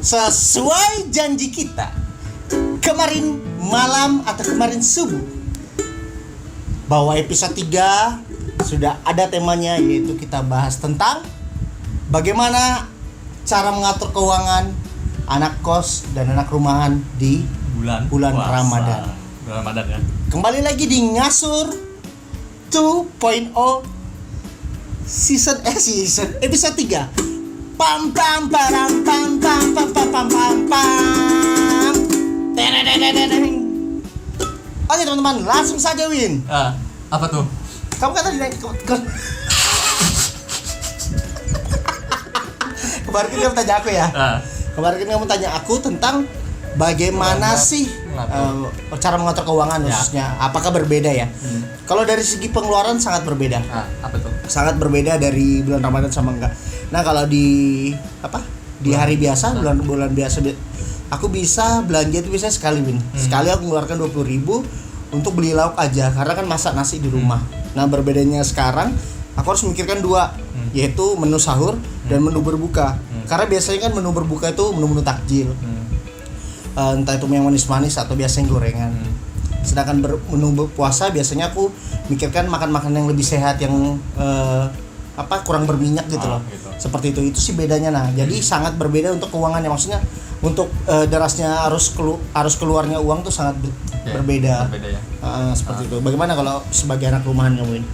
Sesuai janji kita kemarin malam atau kemarin subuh, bahwa episode 3 sudah ada temanya, yaitu kita bahas tentang bagaimana cara mengatur keuangan anak kos dan anak rumahan di bulan Ramadan. Bulan Ramadan ya. Kembali lagi di Ngasur 2.0 season episode 3. Pam pam param pam pam pam pam pam pam pam. Oke teman-teman, langsung saja Win. Apa tuh? Kamu kan tadi naik kemarin kan kamu tanya aku ya. Kemarin kan kamu tanya aku tentang bagaimana sih cara mengatur keuangan khususnya. Apakah berbeda ya? Kalau dari segi pengeluaran sangat berbeda. Apa tuh? Sangat berbeda dari bulan Ramadan sama enggak. Nah, kalau di hari biasa, bulan biasa aku bisa belanja itu biasanya sekali Win. Sekali aku mengeluarkan 20.000 untuk beli lauk aja karena kan masak nasi di rumah. Nah, berbedanya sekarang aku harus memikirkan dua, yaitu menu sahur dan menu berbuka. Karena biasanya kan menu berbuka itu menu-menu takjil. Entah itu yang manis-manis atau biasanya gorengan. Sedangkan menu berpuasa biasanya aku mikirkan makan-makan yang lebih sehat, yang kurang berminyak gitu loh. Gitu. Seperti itu sih bedanya. Nah, jadi sangat berbeda untuk keuangannya. Maksudnya untuk derasnya arus keluarnya uang tuh sangat berbeda. Ya. Seperti itu. Bagaimana kalau sebagai anak rumahan kamu ini?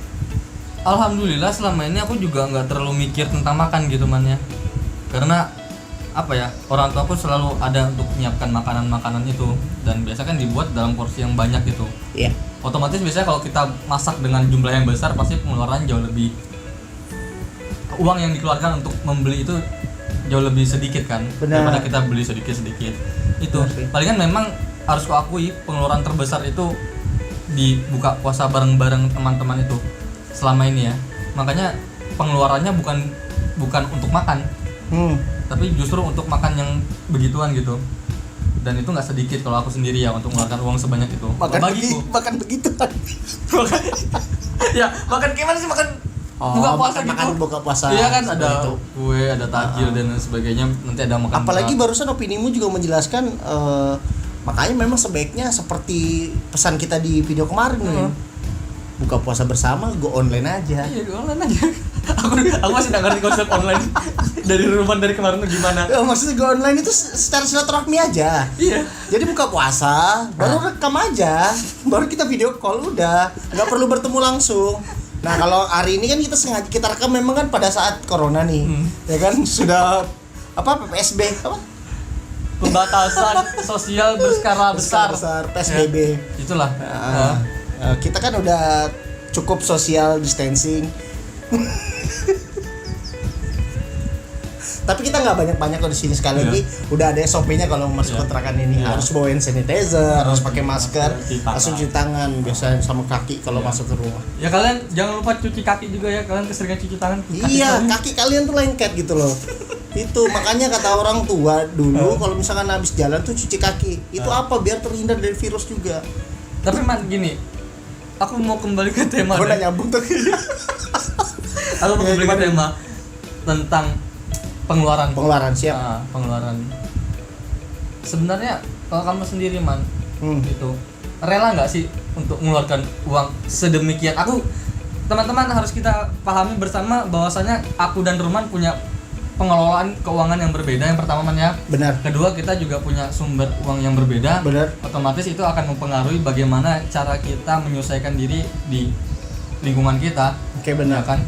Alhamdulillah selama ini aku juga nggak terlalu mikir tentang makan gitu man ya. Karena orang tua aku selalu ada untuk menyiapkan makanan-makanan itu, dan biasa kan dibuat dalam porsi yang banyak gitu. Iya. Otomatis biasanya kalau kita masak dengan jumlah yang besar pasti pengeluaran jauh lebih, uang yang dikeluarkan untuk membeli itu jauh lebih sedikit kan. Benar. Daripada kita beli sedikit-sedikit. Itu palingan memang harus kuakui pengeluaran terbesar itu di buka puasa bareng-bareng teman-teman itu selama ini ya. Makanya pengeluarannya bukan untuk makan, tapi justru untuk makan yang begituan gitu. Dan itu nggak sedikit kalau aku sendiri ya untuk mengeluarkan uang sebanyak itu. Makan begituan. Ya makan gimana sih makan? Buka puasa. Iya kan ada itu. Kue, ada takjil dan sebagainya. Nanti ada makan. Apalagi barusan opinimu juga menjelaskan makanya memang sebaiknya seperti pesan kita di video kemarin nih. Buka puasa bersama, go online aja. Iya, go online aja. aku masih nggak ngerti konsep online dari rumah dari kemarin tuh gimana. Maksudnya go online itu secara silaturahmi aja. Iya. Jadi buka puasa, baru rekam aja, baru kita video call udah, nggak perlu bertemu langsung. Nah kalau hari ini kan kita sengaja kita rekam memang kan pada saat corona nih, ya kan sudah PSB pembatasan sosial berskala besar PSBB. Ya, itulah. Kita kan udah cukup social distancing. Tapi kita nggak banyak-banyak kok di sini. Sekali lagi udah ada SOP-nya kalau masuk kontrakan ini. Harus bawa hand sanitizer, harus pakai masker, harus cuci tangan biasanya sama kaki kalau masuk ke rumah. Ya kalian jangan lupa cuci kaki juga ya, kalian keseringan cuci tangan. Kaki kalian tuh lengket gitu loh. Itu makanya kata orang tua dulu kalau misalkan habis jalan tuh cuci kaki. Itu biar terhindar dari virus juga. Tapi man gini, aku mau kembali ke tema. Aku udah nyambung tuh. Aku mau kembali ke tema tentang pengeluaran siap. Pengeluaran. Sebenarnya kalau kamu sendiri man, itu rela nggak sih untuk mengeluarkan uang sedemikian? Teman-teman harus kita pahami bersama bahwasanya aku dan Ruman punya pengelolaan keuangan yang berbeda. Yang pertama man ya. Benar. Kedua, kita juga punya sumber uang yang berbeda. Benar. Otomatis itu akan mempengaruhi bagaimana cara kita menyesuaikan diri di lingkungan kita. Oke, benar. Ya kan?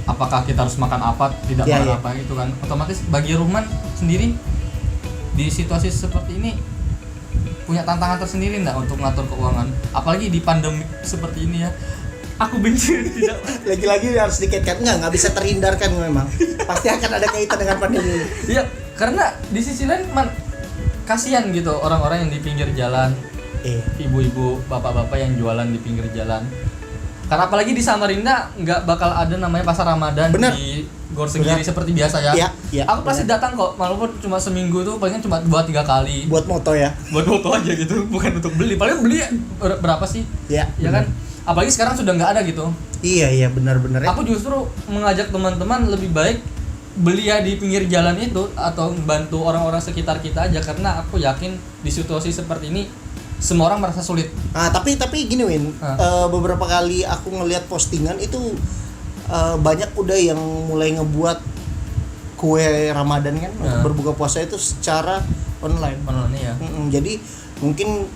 Apakah kita harus makan apa, tidak makan apa itu kan. Otomatis bagi Ruman sendiri di situasi seperti ini punya tantangan tersendiri enggak untuk mengatur keuangan? Apalagi di pandemi seperti ini ya. Aku benci tidak. Lagi-lagi harus dikaitkan, nggak bisa terhindarkan memang. Pasti akan ada kaitan dengan pandemi. Iya, karena di sisi lain kasihan gitu orang-orang yang di pinggir jalan. Ibu-ibu, bapak-bapak yang jualan di pinggir jalan. Karena apalagi di Samarinda nggak bakal ada namanya pasar Ramadan. Bener. Di Gor Segiri seperti biasa ya. Iya. Aku pasti datang kok, walaupun cuma seminggu tuh paling cuma 2-3 kali. Buat moto ya. Buat moto aja gitu, bukan untuk beli. Paling beli berapa sih? Iya. Ya kan? Apalagi sekarang sudah nggak ada gitu. Iya benar-benar. Aku justru mengajak teman-teman lebih baik beli ya di pinggir jalan itu atau bantu orang-orang sekitar kita aja, karena aku yakin di situasi seperti ini semua orang merasa sulit. Nah, tapi gini Win, beberapa kali aku ngelihat postingan itu banyak udah yang mulai ngebuat kue Ramadan kan untuk berbuka puasa itu secara online. Ya. Jadi mungkin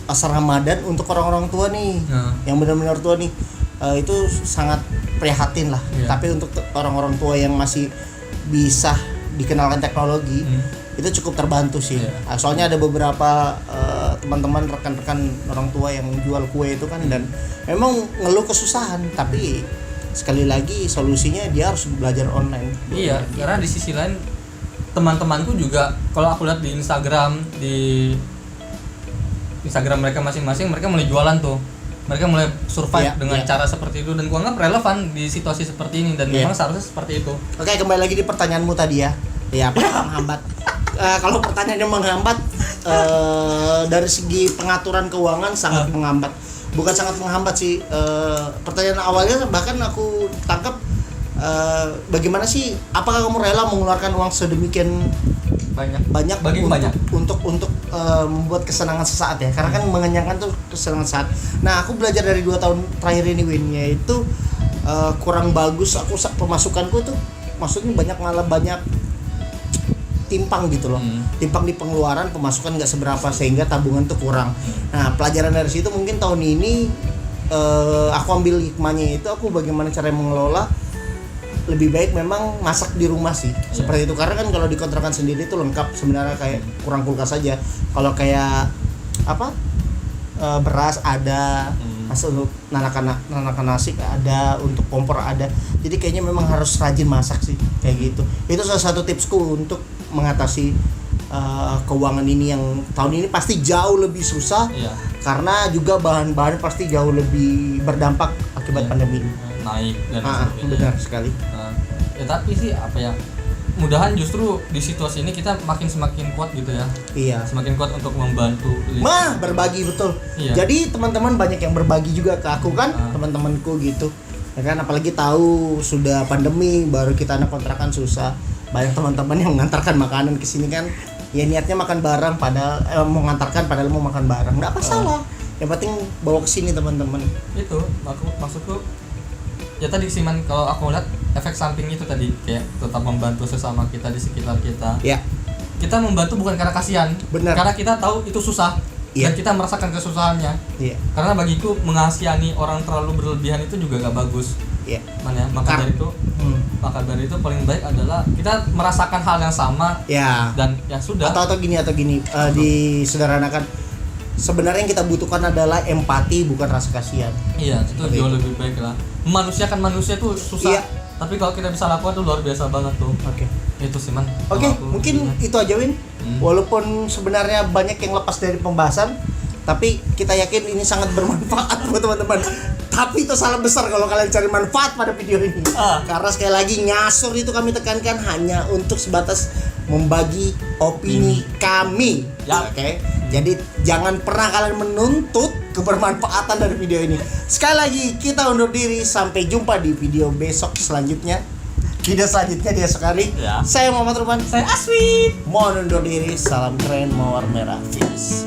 pas Ramadan untuk orang-orang tua nih, yang benar-benar tua nih, itu sangat prihatin lah. Tapi untuk orang-orang tua yang masih bisa dikenalkan teknologi, itu cukup terbantu sih. Soalnya ada beberapa teman-teman rekan-rekan orang tua yang jual kue itu kan, dan memang ngeluh kesusahan, tapi sekali lagi solusinya dia harus belajar online. Iya, karena di sisi lain teman-temanku juga kalau aku lihat di Instagram mereka masing-masing, mereka mulai jualan tuh. Mereka mulai survive dengan cara seperti itu, dan gua anggap relevan di situasi seperti ini, dan memang seharusnya seperti itu. Oke, kembali lagi di pertanyaanmu tadi ya. Ya, apa yang menghambat? Kalau pertanyaannya menghambat, dari segi pengaturan keuangan sangat menghambat. Bukan sangat menghambat sih. Pertanyaan awalnya bahkan aku tangkap, bagaimana sih? Apakah kamu rela mengeluarkan uang sedemikian banyak untuk membuat kesenangan sesaat ya? Karena kan mengenyangkan tuh kesenangan sesaat. Nah, aku belajar dari 2 tahun terakhir ini Win, yaitu kurang bagus aku pemasukanku tuh, maksudnya malah banyak timpang gitu loh. Timpang di pengeluaran, pemasukan nggak seberapa sehingga tabungan tuh kurang. Nah, pelajaran dari situ mungkin tahun ini aku ambil hikmahnya, itu aku bagaimana cara mengelola. Lebih baik memang masak di rumah sih, seperti itu. Karena kan kalau di kontrakan sendiri itu lengkap sebenarnya, kayak kurang kulkas aja. Kalau kayak beras ada, untuk nanakan nasi ada, untuk kompor ada. Jadi kayaknya memang harus rajin masak sih, kayak gitu. Itu salah satu tipsku untuk mengatasi keuangan ini yang tahun ini pasti jauh lebih susah. Karena juga bahan-bahan pasti jauh lebih berdampak akibat pandemi ini. Naik dan benar sekali. Ya tapi sih mudahan justru di situasi ini kita semakin kuat gitu ya. Iya. Semakin kuat untuk membantu. Berbagi betul. Iya. Jadi teman-teman banyak yang berbagi juga ke aku kan, teman-temanku gitu. Ya kan, apalagi tahu sudah pandemi, baru kita anak kontrakan susah. Banyak teman-teman yang mengantarkan makanan ke sini kan. Ya niatnya makan bareng, padahal mau ngantarkan padahal mau makan bareng. Enggak masalah. Yang penting bawa ke sini teman-teman. Itu maksudku. Ya tadi sih Man, kalau aku lihat efek samping itu tadi kayak tetap membantu sesama kita di sekitar kita. Ya. Kita membantu bukan karena kasihan, karena kita tahu itu susah dan kita merasakan kesusahannya. Iya. Karena bagiku mengasihani orang terlalu berlebihan itu juga gak bagus. Iya. Maka dari itu paling baik adalah kita merasakan hal yang sama. Ya. Dan ya sudah. Atau gini disederhanakan. Sebenarnya yang kita butuhkan adalah empati, bukan rasa kasihan. Iya, itu jauh lebih baik lah. Memanusiakan manusia tuh susah. Iya. Tapi kalau kita bisa lakukan tuh luar biasa banget tuh. Oke. Itu sih Man. Mungkin itu aja Win. Walaupun sebenarnya banyak yang lepas dari pembahasan, tapi kita yakin ini sangat bermanfaat buat teman-teman. Tapi itu salah besar kalau kalian cari manfaat pada video ini. Karena sekali lagi nyasur itu kami tekankan hanya untuk sebatas membagi opini kami. Oke. Jadi jangan pernah kalian menuntut kebermanfaatan dari video ini. Sekali lagi kita undur diri, sampai jumpa di video besok selanjutnya. Video selanjutnya di esok hari. Saya Muhammad Ruman, saya Aswin. Mohon undur diri. Salam keren, mawar merah. Peace.